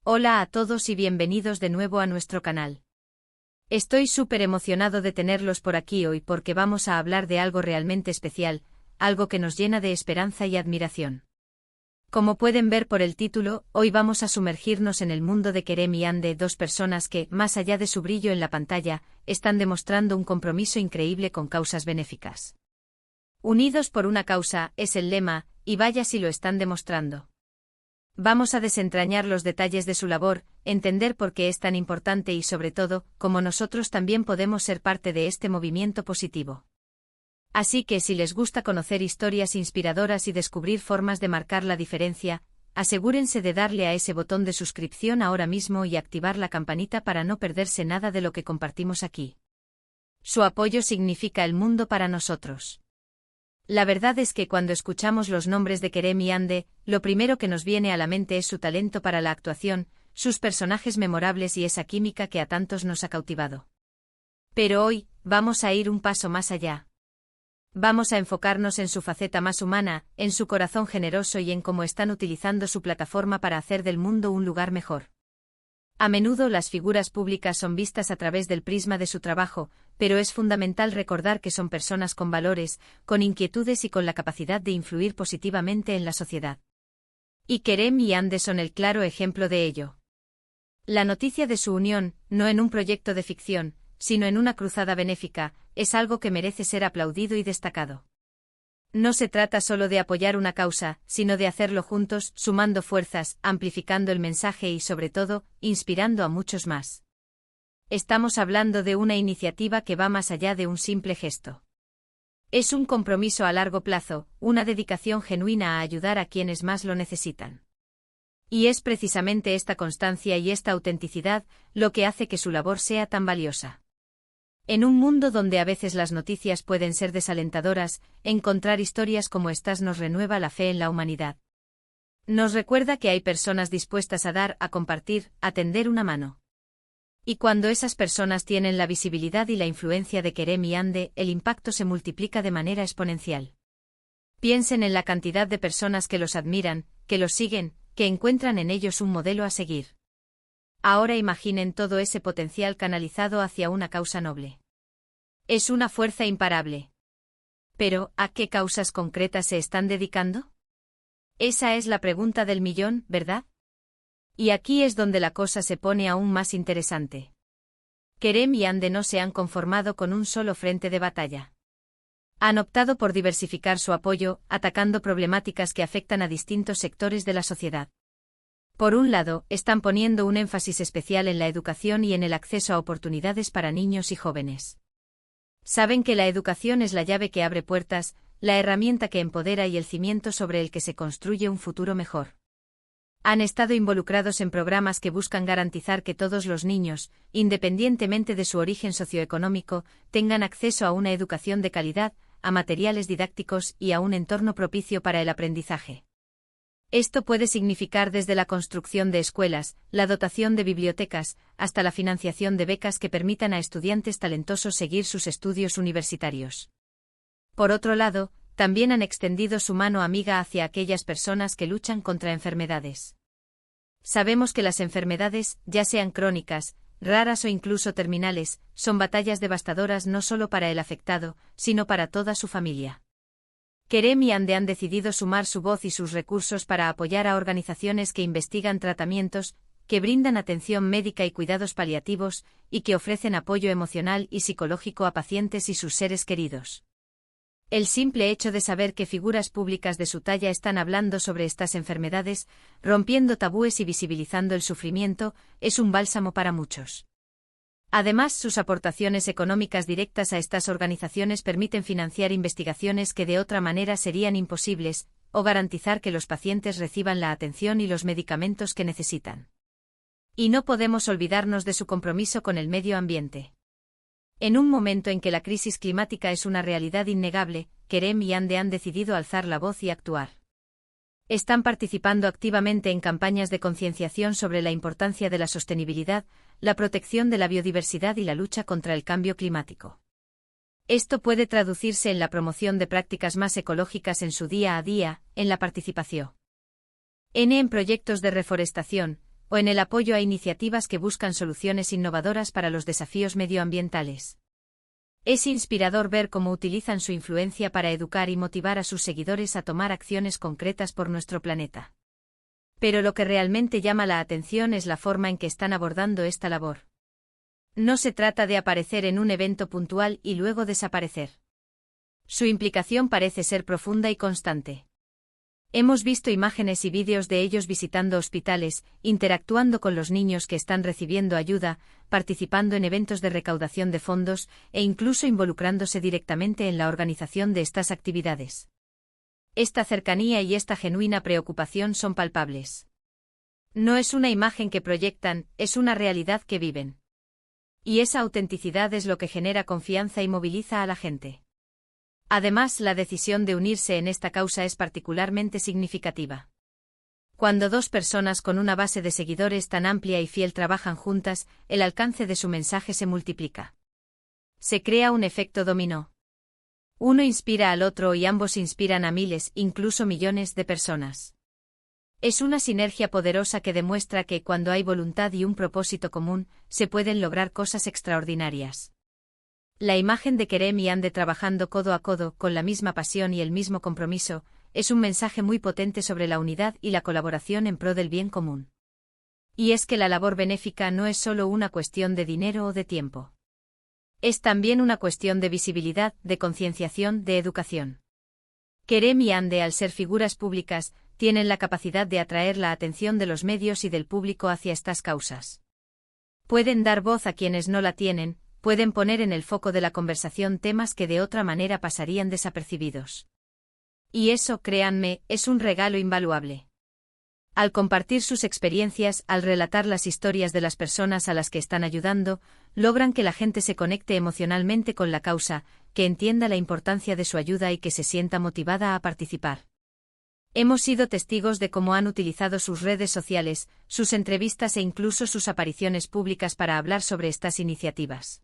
Hola a todos y bienvenidos de nuevo a nuestro canal. Estoy súper emocionado de tenerlos por aquí hoy porque vamos a hablar de algo realmente especial, algo que nos llena de esperanza y admiración. Como pueden ver por el título, hoy vamos a sumergirnos en el mundo de Kerem y Hande, dos personas que, más allá de su brillo en la pantalla, están demostrando un compromiso increíble con causas benéficas. Unidos por una causa, es el lema, y vaya si lo están demostrando. Vamos a desentrañar los detalles de su labor, entender por qué es tan importante y sobre todo, cómo nosotros también podemos ser parte de este movimiento positivo. Así que si les gusta conocer historias inspiradoras y descubrir formas de marcar la diferencia, asegúrense de darle a ese botón de suscripción ahora mismo y activar la campanita para no perderse nada de lo que compartimos aquí. Su apoyo significa el mundo para nosotros. La verdad es que cuando escuchamos los nombres de Kerem y Hande, lo primero que nos viene a la mente es su talento para la actuación, sus personajes memorables y esa química que a tantos nos ha cautivado. Pero hoy, vamos a ir un paso más allá. Vamos a enfocarnos en su faceta más humana, en su corazón generoso y en cómo están utilizando su plataforma para hacer del mundo un lugar mejor. A menudo las figuras públicas son vistas a través del prisma de su trabajo, pero es fundamental recordar que son personas con valores, con inquietudes y con la capacidad de influir positivamente en la sociedad. Y Kerem y Hande son el claro ejemplo de ello. La noticia de su unión, no en un proyecto de ficción, sino en una cruzada benéfica, es algo que merece ser aplaudido y destacado. No se trata solo de apoyar una causa, sino de hacerlo juntos, sumando fuerzas, amplificando el mensaje y sobre todo, inspirando a muchos más. Estamos hablando de una iniciativa que va más allá de un simple gesto. Es un compromiso a largo plazo, una dedicación genuina a ayudar a quienes más lo necesitan. Y es precisamente esta constancia y esta autenticidad lo que hace que su labor sea tan valiosa. En un mundo donde a veces las noticias pueden ser desalentadoras, encontrar historias como estas nos renueva la fe en la humanidad. Nos recuerda que hay personas dispuestas a dar, a compartir, a tender una mano. Y cuando esas personas tienen la visibilidad y la influencia de Kerem y Hande, el impacto se multiplica de manera exponencial. Piensen en la cantidad de personas que los admiran, que los siguen, que encuentran en ellos un modelo a seguir. Ahora imaginen todo ese potencial canalizado hacia una causa noble. Es una fuerza imparable. Pero, ¿a qué causas concretas se están dedicando? Esa es la pregunta del millón, ¿verdad? Y aquí es donde la cosa se pone aún más interesante. Kerem y Hande no se han conformado con un solo frente de batalla. Han optado por diversificar su apoyo, atacando problemáticas que afectan a distintos sectores de la sociedad. Por un lado, están poniendo un énfasis especial en la educación y en el acceso a oportunidades para niños y jóvenes. Saben que la educación es la llave que abre puertas, la herramienta que empodera y el cimiento sobre el que se construye un futuro mejor. Han estado involucrados en programas que buscan garantizar que todos los niños, independientemente de su origen socioeconómico, tengan acceso a una educación de calidad, a materiales didácticos y a un entorno propicio para el aprendizaje. Esto puede significar desde la construcción de escuelas, la dotación de bibliotecas, hasta la financiación de becas que permitan a estudiantes talentosos seguir sus estudios universitarios. Por otro lado, también han extendido su mano amiga hacia aquellas personas que luchan contra enfermedades. Sabemos que las enfermedades, ya sean crónicas, raras o incluso terminales, son batallas devastadoras no solo para el afectado, sino para toda su familia. Kerem y Hande han decidido sumar su voz y sus recursos para apoyar a organizaciones que investigan tratamientos, que brindan atención médica y cuidados paliativos, y que ofrecen apoyo emocional y psicológico a pacientes y sus seres queridos. El simple hecho de saber que figuras públicas de su talla están hablando sobre estas enfermedades, rompiendo tabúes y visibilizando el sufrimiento, es un bálsamo para muchos. Además, sus aportaciones económicas directas a estas organizaciones permiten financiar investigaciones que de otra manera serían imposibles, o garantizar que los pacientes reciban la atención y los medicamentos que necesitan. Y no podemos olvidarnos de su compromiso con el medio ambiente. En un momento en que la crisis climática es una realidad innegable, Kerem y Hande han decidido alzar la voz y actuar. Están participando activamente en campañas de concienciación sobre la importancia de la sostenibilidad, la protección de la biodiversidad y la lucha contra el cambio climático. Esto puede traducirse en la promoción de prácticas más ecológicas en su día a día, en la participación en proyectos de reforestación, o en el apoyo a iniciativas que buscan soluciones innovadoras para los desafíos medioambientales. Es inspirador ver cómo utilizan su influencia para educar y motivar a sus seguidores a tomar acciones concretas por nuestro planeta. Pero lo que realmente llama la atención es la forma en que están abordando esta labor. No se trata de aparecer en un evento puntual y luego desaparecer. Su implicación parece ser profunda y constante. Hemos visto imágenes y vídeos de ellos visitando hospitales, interactuando con los niños que están recibiendo ayuda, participando en eventos de recaudación de fondos e incluso involucrándose directamente en la organización de estas actividades. Esta cercanía y esta genuina preocupación son palpables. No es una imagen que proyectan, es una realidad que viven. Y esa autenticidad es lo que genera confianza y moviliza a la gente. Además, la decisión de unirse en esta causa es particularmente significativa. Cuando dos personas con una base de seguidores tan amplia y fiel trabajan juntas, el alcance de su mensaje se multiplica. Se crea un efecto dominó. Uno inspira al otro y ambos inspiran a miles, incluso millones de personas. Es una sinergia poderosa que demuestra que cuando hay voluntad y un propósito común, se pueden lograr cosas extraordinarias. La imagen de Kerem y Ande trabajando codo a codo, con la misma pasión y el mismo compromiso, es un mensaje muy potente sobre la unidad y la colaboración en pro del bien común. Y es que la labor benéfica no es solo una cuestión de dinero o de tiempo. Es también una cuestión de visibilidad, de concienciación, de educación. Kerem y Ande, al ser figuras públicas, tienen la capacidad de atraer la atención de los medios y del público hacia estas causas. Pueden dar voz a quienes no la tienen, pueden poner en el foco de la conversación temas que de otra manera pasarían desapercibidos. Y eso, créanme, es un regalo invaluable. Al compartir sus experiencias, al relatar las historias de las personas a las que están ayudando, logran que la gente se conecte emocionalmente con la causa, que entienda la importancia de su ayuda y que se sienta motivada a participar. Hemos sido testigos de cómo han utilizado sus redes sociales, sus entrevistas e incluso sus apariciones públicas para hablar sobre estas iniciativas.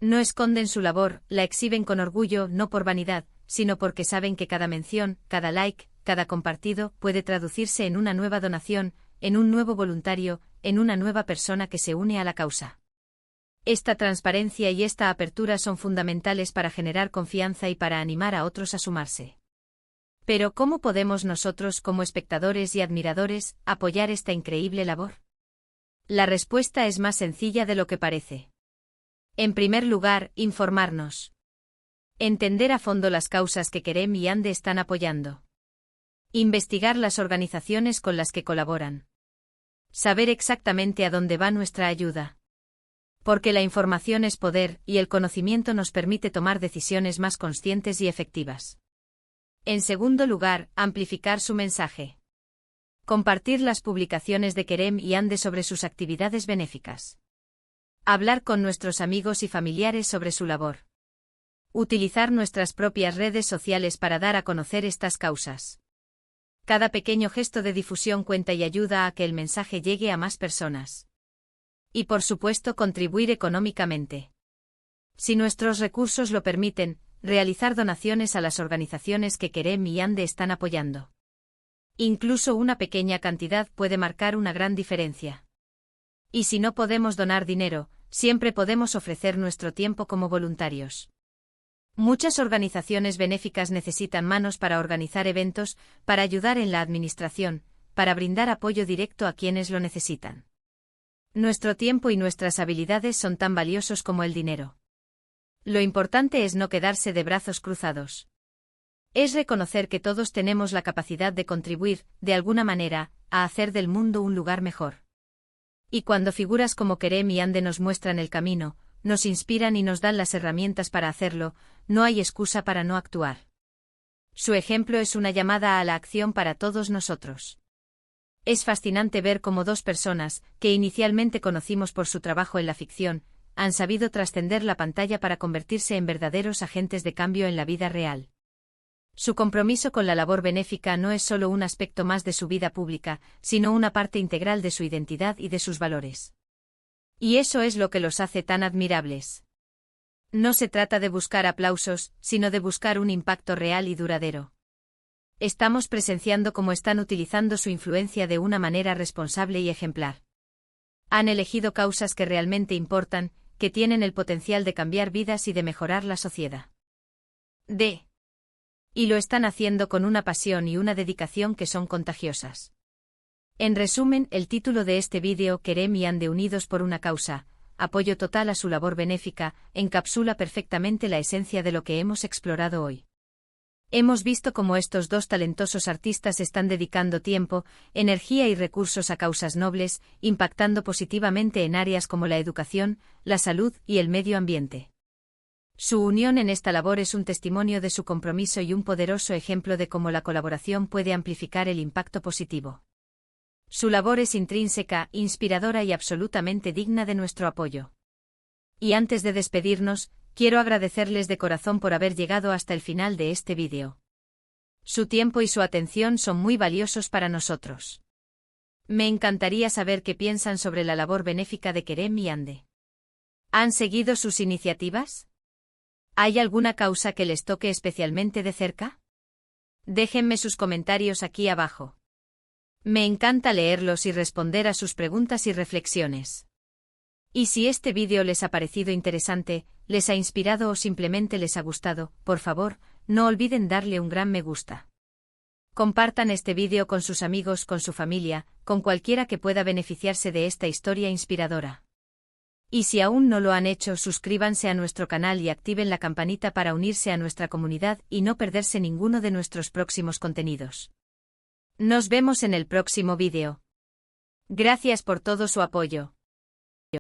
No esconden su labor, la exhiben con orgullo, no por vanidad, sino porque saben que cada mención, cada like, cada compartido puede traducirse en una nueva donación, en un nuevo voluntario, en una nueva persona que se une a la causa. Esta transparencia y esta apertura son fundamentales para generar confianza y para animar a otros a sumarse. Pero ¿cómo podemos nosotros, como espectadores y admiradores, apoyar esta increíble labor? La respuesta es más sencilla de lo que parece. En primer lugar, informarnos. Entender a fondo las causas que Kerem y Ande están apoyando. Investigar las organizaciones con las que colaboran. Saber exactamente a dónde va nuestra ayuda. Porque la información es poder, y el conocimiento nos permite tomar decisiones más conscientes y efectivas. En segundo lugar, amplificar su mensaje. Compartir las publicaciones de Kerem y Ande sobre sus actividades benéficas. Hablar con nuestros amigos y familiares sobre su labor. Utilizar nuestras propias redes sociales para dar a conocer estas causas. Cada pequeño gesto de difusión cuenta y ayuda a que el mensaje llegue a más personas. Y por supuesto, contribuir económicamente. Si nuestros recursos lo permiten, realizar donaciones a las organizaciones que Kerem y Ande están apoyando. Incluso una pequeña cantidad puede marcar una gran diferencia. Y si no podemos donar dinero, siempre podemos ofrecer nuestro tiempo como voluntarios. Muchas organizaciones benéficas necesitan manos para organizar eventos, para ayudar en la administración, para brindar apoyo directo a quienes lo necesitan. Nuestro tiempo y nuestras habilidades son tan valiosos como el dinero. Lo importante es no quedarse de brazos cruzados. Es reconocer que todos tenemos la capacidad de contribuir, de alguna manera, a hacer del mundo un lugar mejor. Y cuando figuras como Kerem y Ande nos muestran el camino, nos inspiran y nos dan las herramientas para hacerlo, no hay excusa para no actuar. Su ejemplo es una llamada a la acción para todos nosotros. Es fascinante ver cómo dos personas, que inicialmente conocimos por su trabajo en la ficción, han sabido trascender la pantalla para convertirse en verdaderos agentes de cambio en la vida real. Su compromiso con la labor benéfica no es solo un aspecto más de su vida pública, sino una parte integral de su identidad y de sus valores. Y eso es lo que los hace tan admirables. No se trata de buscar aplausos, sino de buscar un impacto real y duradero. Estamos presenciando cómo están utilizando su influencia de una manera responsable y ejemplar. Han elegido causas que realmente importan, que tienen el potencial de cambiar vidas y de mejorar la sociedad. Y lo están haciendo con una pasión y una dedicación que son contagiosas. En resumen, el título de este vídeo, Kerem y Ande unidos por una causa, apoyo total a su labor benéfica, encapsula perfectamente la esencia de lo que hemos explorado hoy. Hemos visto cómo estos dos talentosos artistas están dedicando tiempo, energía y recursos a causas nobles, impactando positivamente en áreas como la educación, la salud y el medio ambiente. Su unión en esta labor es un testimonio de su compromiso y un poderoso ejemplo de cómo la colaboración puede amplificar el impacto positivo. Su labor es intrínseca, inspiradora y absolutamente digna de nuestro apoyo. Y antes de despedirnos, quiero agradecerles de corazón por haber llegado hasta el final de este vídeo. Su tiempo y su atención son muy valiosos para nosotros. Me encantaría saber qué piensan sobre la labor benéfica de Kerem y Ande. ¿Han seguido sus iniciativas? ¿Hay alguna causa que les toque especialmente de cerca? Déjenme sus comentarios aquí abajo. Me encanta leerlos y responder a sus preguntas y reflexiones. Y si este vídeo les ha parecido interesante, les ha inspirado o simplemente les ha gustado, por favor, no olviden darle un gran me gusta. Compartan este vídeo con sus amigos, con su familia, con cualquiera que pueda beneficiarse de esta historia inspiradora. Y si aún no lo han hecho, suscríbanse a nuestro canal y activen la campanita para unirse a nuestra comunidad y no perderse ninguno de nuestros próximos contenidos. Nos vemos en el próximo vídeo. Gracias por todo su apoyo.